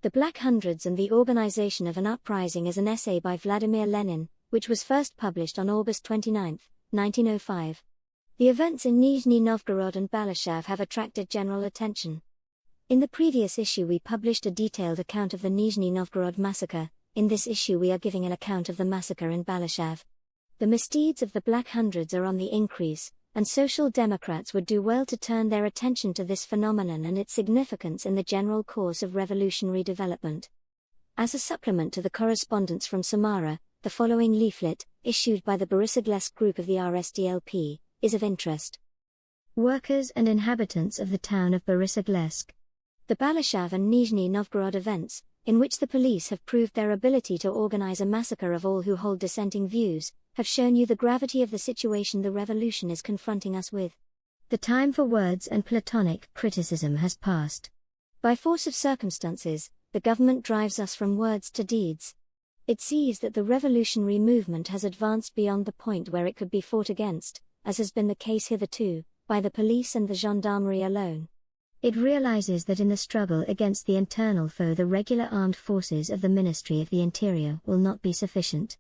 The Black Hundreds and the Organization of an Uprising is an essay by Vladimir Lenin, which was first published on August 29, 1905. The events in Nizhny Novgorod and Balashav have attracted general attention. In the previous issue we published a detailed account of the Nizhny Novgorod massacre. In this issue we are giving an account of the massacre in Balashav. The misdeeds of the Black Hundreds are on the increase, and Social Democrats would do well to turn their attention to this phenomenon and its significance in the general course of revolutionary development. As a supplement to the correspondence from Samara, the following leaflet, issued by the Borisoglesk group of the RSDLP, is of interest. Workers and inhabitants of the town of Borisoglesk. The Balashav and Nizhny Novgorod events, in which the police have proved their ability to organize a massacre of all who hold dissenting views, have shown you the gravity of the situation the revolution is confronting us with. The time for words and platonic criticism has passed. By force of circumstances, the government drives us from words to deeds. It sees that the revolutionary movement has advanced beyond the point where it could be fought against, as has been the case hitherto, by the police and the gendarmerie alone. It realizes that in the struggle against the internal foe the regular armed forces of the Ministry of the Interior will not be sufficient.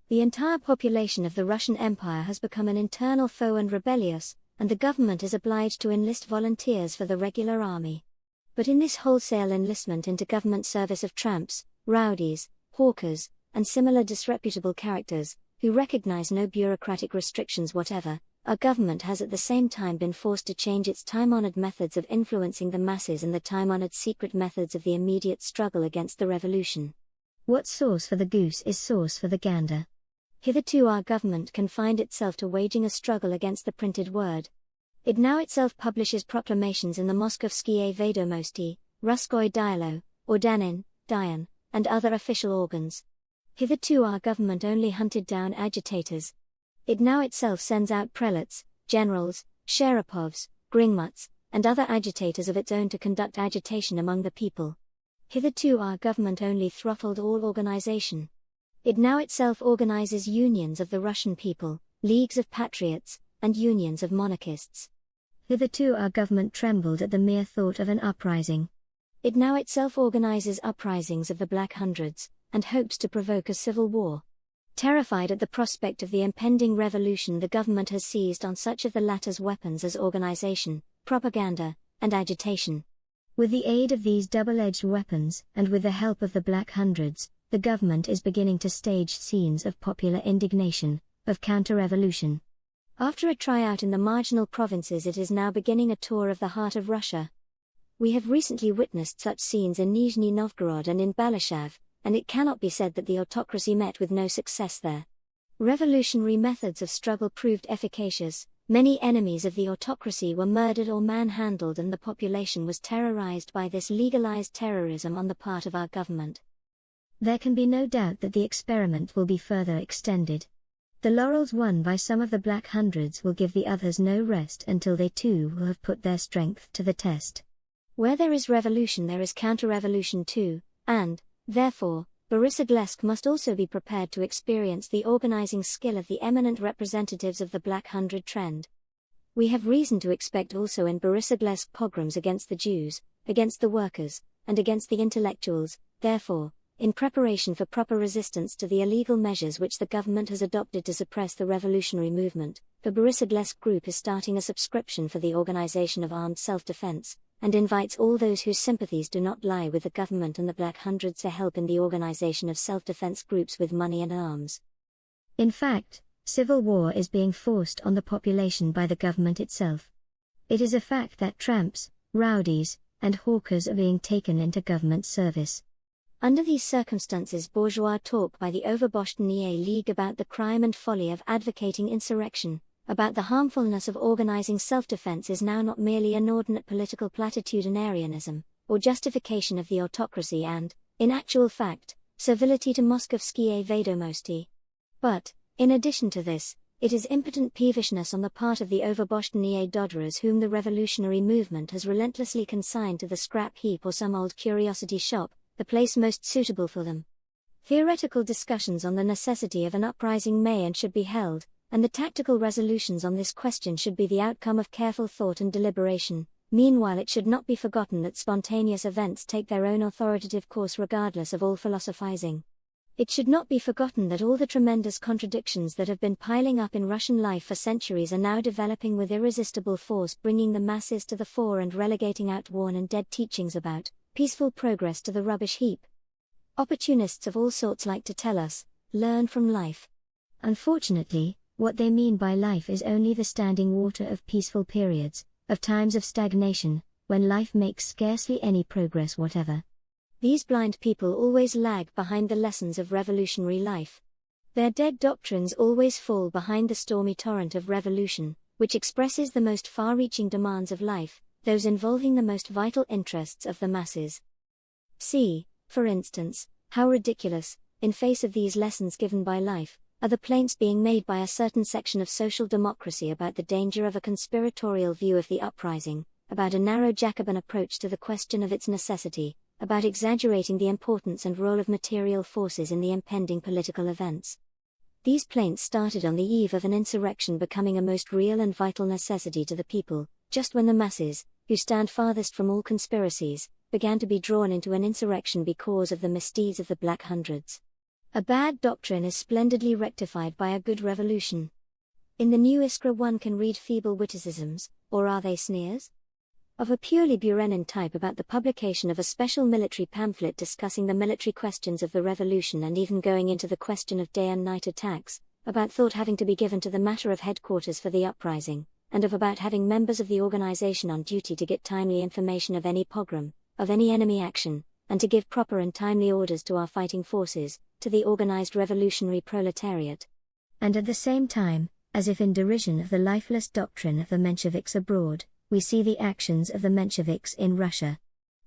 The entire population of the Russian Empire has become an internal foe and rebellious, and the government is obliged to enlist volunteers for the regular army. But in this wholesale enlistment into government service of tramps, rowdies, hawkers, and similar disreputable characters, who recognize no bureaucratic restrictions whatever, our government has at the same time been forced to change its time-honored methods of influencing the masses and the time-honored secret methods of the immediate struggle against the revolution. What's sauce for the goose is sauce for the gander. Hitherto our government confined itself to waging a struggle against the printed word. It now itself publishes proclamations in the Moskovskie Vedomosti, Ruskoy Dialo, Ordanin, Dian, and other official organs. Hitherto our government only hunted down agitators. It now itself sends out prelates, generals, sheripovs, gringmuts, and other agitators of its own to conduct agitation among the people. Hitherto our government only throttled all organization. It now itself organizes unions of the Russian people, leagues of patriots, and unions of monarchists. Hitherto our government trembled at the mere thought of an uprising. It now itself organizes uprisings of the Black Hundreds, and hopes to provoke a civil war. Terrified at the prospect of the impending revolution, the government has seized on such of the latter's weapons as organization, propaganda, and agitation. With the aid of these double-edged weapons, and with the help of the Black Hundreds, the government is beginning to stage scenes of popular indignation, of counter-revolution. After a tryout in the marginal provinces, it is now beginning a tour of the heart of Russia. We have recently witnessed such scenes in Nizhny Novgorod and in Balashav, and it cannot be said that the autocracy met with no success there. Revolutionary methods of struggle proved efficacious, many enemies of the autocracy were murdered or manhandled, and the population was terrorized by this legalized terrorism on the part of our government. There can be no doubt that the experiment will be further extended. The laurels won by some of the Black Hundreds will give the others no rest until they too will have put their strength to the test. Where there is revolution there is counter-revolution too, and, therefore, Borisoglesk must also be prepared to experience the organizing skill of the eminent representatives of the Black Hundred trend. We have reason to expect also in Borisoglesk pogroms against the Jews, against the workers, and against the intellectuals. Therefore, in preparation for proper resistance to the illegal measures which the government has adopted to suppress the revolutionary movement, the Borisoglesk group is starting a subscription for the organization of armed self-defense, and invites all those whose sympathies do not lie with the government and the Black Hundreds to help in the organization of self-defense groups with money and arms. In fact, civil war is being forced on the population by the government itself. It is a fact that tramps, rowdies, and hawkers are being taken into government service. Under these circumstances, bourgeois talk by the Overboschnier League about the crime and folly of advocating insurrection, about the harmfulness of organizing self-defense is now not merely inordinate political platitudinarianism, or justification of the autocracy and, in actual fact, servility to Moskovskie Vedomosti. But, in addition to this, it is impotent peevishness on the part of the Overboschnier dodderers whom the revolutionary movement has relentlessly consigned to the scrap heap or some old curiosity shop, the place most suitable for them. Theoretical discussions on the necessity of an uprising may and should be held, and the tactical resolutions on this question should be the outcome of careful thought and deliberation, Meanwhile, it should not be forgotten that spontaneous events take their own authoritative course regardless of all philosophizing. It should not be forgotten that all the tremendous contradictions that have been piling up in Russian life for centuries are now developing with irresistible force, bringing the masses to the fore and relegating outworn and dead teachings about peaceful progress to the rubbish heap. Opportunists of all sorts like to tell us, learn from life. Unfortunately, what they mean by life is only the standing water of peaceful periods, of times of stagnation, when life makes scarcely any progress whatever. These blind people always lag behind the lessons of revolutionary life. Their dead doctrines always fall behind the stormy torrent of revolution, which expresses the most far-reaching demands of life, those involving the most vital interests of the masses. See, for instance, how ridiculous, in face of these lessons given by life, are the plaints being made by a certain section of social democracy about the danger of a conspiratorial view of the uprising, about a narrow Jacobin approach to the question of its necessity, about exaggerating the importance and role of material forces in the impending political events. These plaints started on the eve of an insurrection becoming a most real and vital necessity to the people, just when the masses, who stand farthest from all conspiracies, began to be drawn into an insurrection because of the misdeeds of the Black Hundreds. A bad doctrine is splendidly rectified by a good revolution. In the new Iskra one can read feeble witticisms, or are they sneers? Of a purely Burenin type about the publication of a special military pamphlet discussing the military questions of the revolution and even going into the question of day and night attacks, about thought having to be given to the matter of headquarters for the uprising, and of about having members of the organization on duty to get timely information of any pogrom, of any enemy action, and to give proper and timely orders to our fighting forces, to the organized revolutionary proletariat. And at the same time, as if in derision of the lifeless doctrine of the Mensheviks abroad, we see the actions of the Mensheviks in Russia.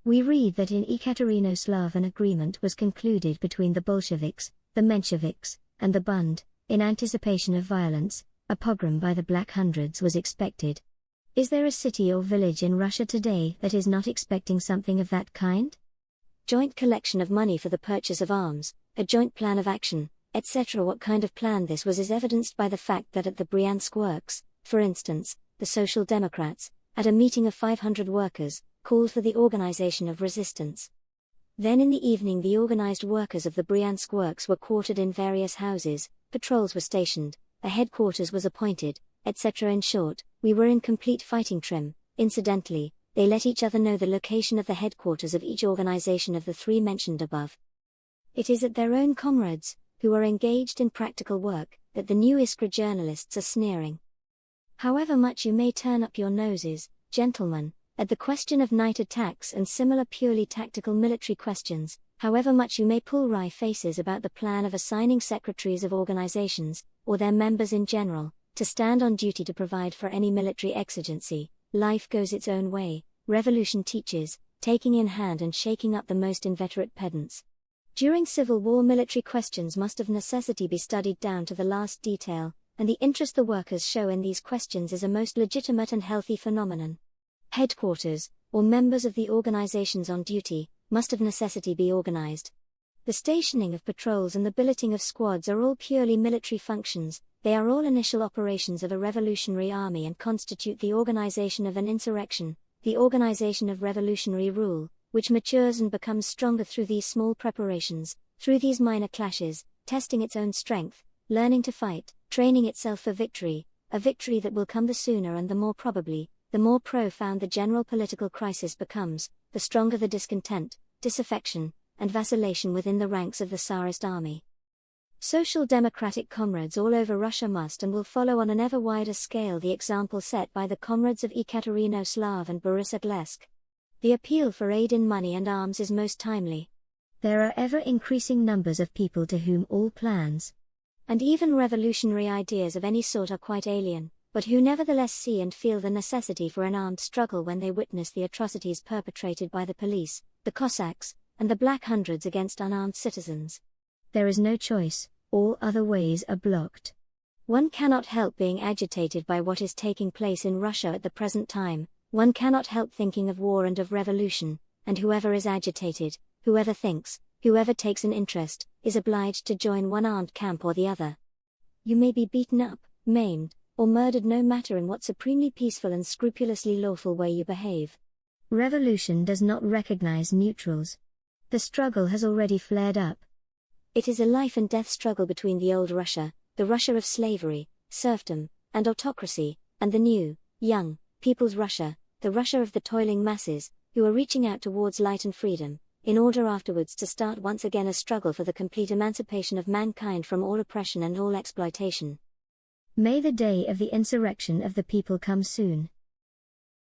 We read that in Ekaterinoslav an agreement was concluded between the Bolsheviks, the Mensheviks, and the Bund. In anticipation of violence, a pogrom by the Black Hundreds was expected. Is there a city or village in Russia today that is not expecting something of that kind? Joint collection of money for the purchase of arms, a joint plan of action, etc. What kind of plan this was is evidenced by the fact that at the Bryansk works, for instance, the Social Democrats, at a meeting of 500 workers, called for the organization of resistance. Then in the evening the organized workers of the Bryansk works were quartered in various houses, patrols were stationed, a headquarters was appointed, etc. In short, we were in complete fighting trim. Incidentally, they let each other know the location of the headquarters of each organization of the three mentioned above. It is at their own comrades, who are engaged in practical work, that the new Iskra journalists are sneering. However much you may turn up your noses, gentlemen, at the question of night attacks and similar purely tactical military questions, however much you may pull wry faces about the plan of assigning secretaries of organizations, or their members in general, to stand on duty to provide for any military exigency, life goes its own way, revolution teaches, taking in hand and shaking up the most inveterate pedants. During civil war military questions must of necessity be studied down to the last detail, and the interest the workers show in these questions is a most legitimate and healthy phenomenon. Headquarters, or members of the organizations on duty, must of necessity be organized. The stationing of patrols and the billeting of squads are all purely military functions, they are all initial operations of a revolutionary army and constitute the organization of an insurrection, the organization of revolutionary rule, which matures and becomes stronger through these small preparations, through these minor clashes, testing its own strength, learning to fight, training itself for victory, a victory that will come the sooner and the more probably, the more profound the general political crisis becomes, the stronger the discontent, disaffection, and vacillation within the ranks of the Tsarist army. Social democratic comrades all over Russia must and will follow on an ever wider scale the example set by the comrades of Ekaterinoslav and Borisoglesk. The appeal for aid in money and arms is most timely. There are ever increasing numbers of people to whom all plans, and even revolutionary ideas of any sort are quite alien, but who nevertheless see and feel the necessity for an armed struggle when they witness the atrocities perpetrated by the police, the Cossacks, and the Black Hundreds against unarmed citizens. There is no choice, all other ways are blocked. One cannot help being agitated by what is taking place in Russia at the present time, one cannot help thinking of war and of revolution, and whoever is agitated, whoever thinks, whoever takes an interest, is obliged to join one armed camp or the other. You may be beaten up, maimed, or murdered no matter in what supremely peaceful and scrupulously lawful way you behave. Revolution does not recognize neutrals. The struggle has already flared up. It is a life and death struggle between the old Russia, the Russia of slavery, serfdom, and autocracy, and the new, young, People's Russia, the Russia of the toiling masses, who are reaching out towards light and freedom, in order afterwards to start once again a struggle for the complete emancipation of mankind from all oppression and all exploitation. May the day of the insurrection of the people come soon.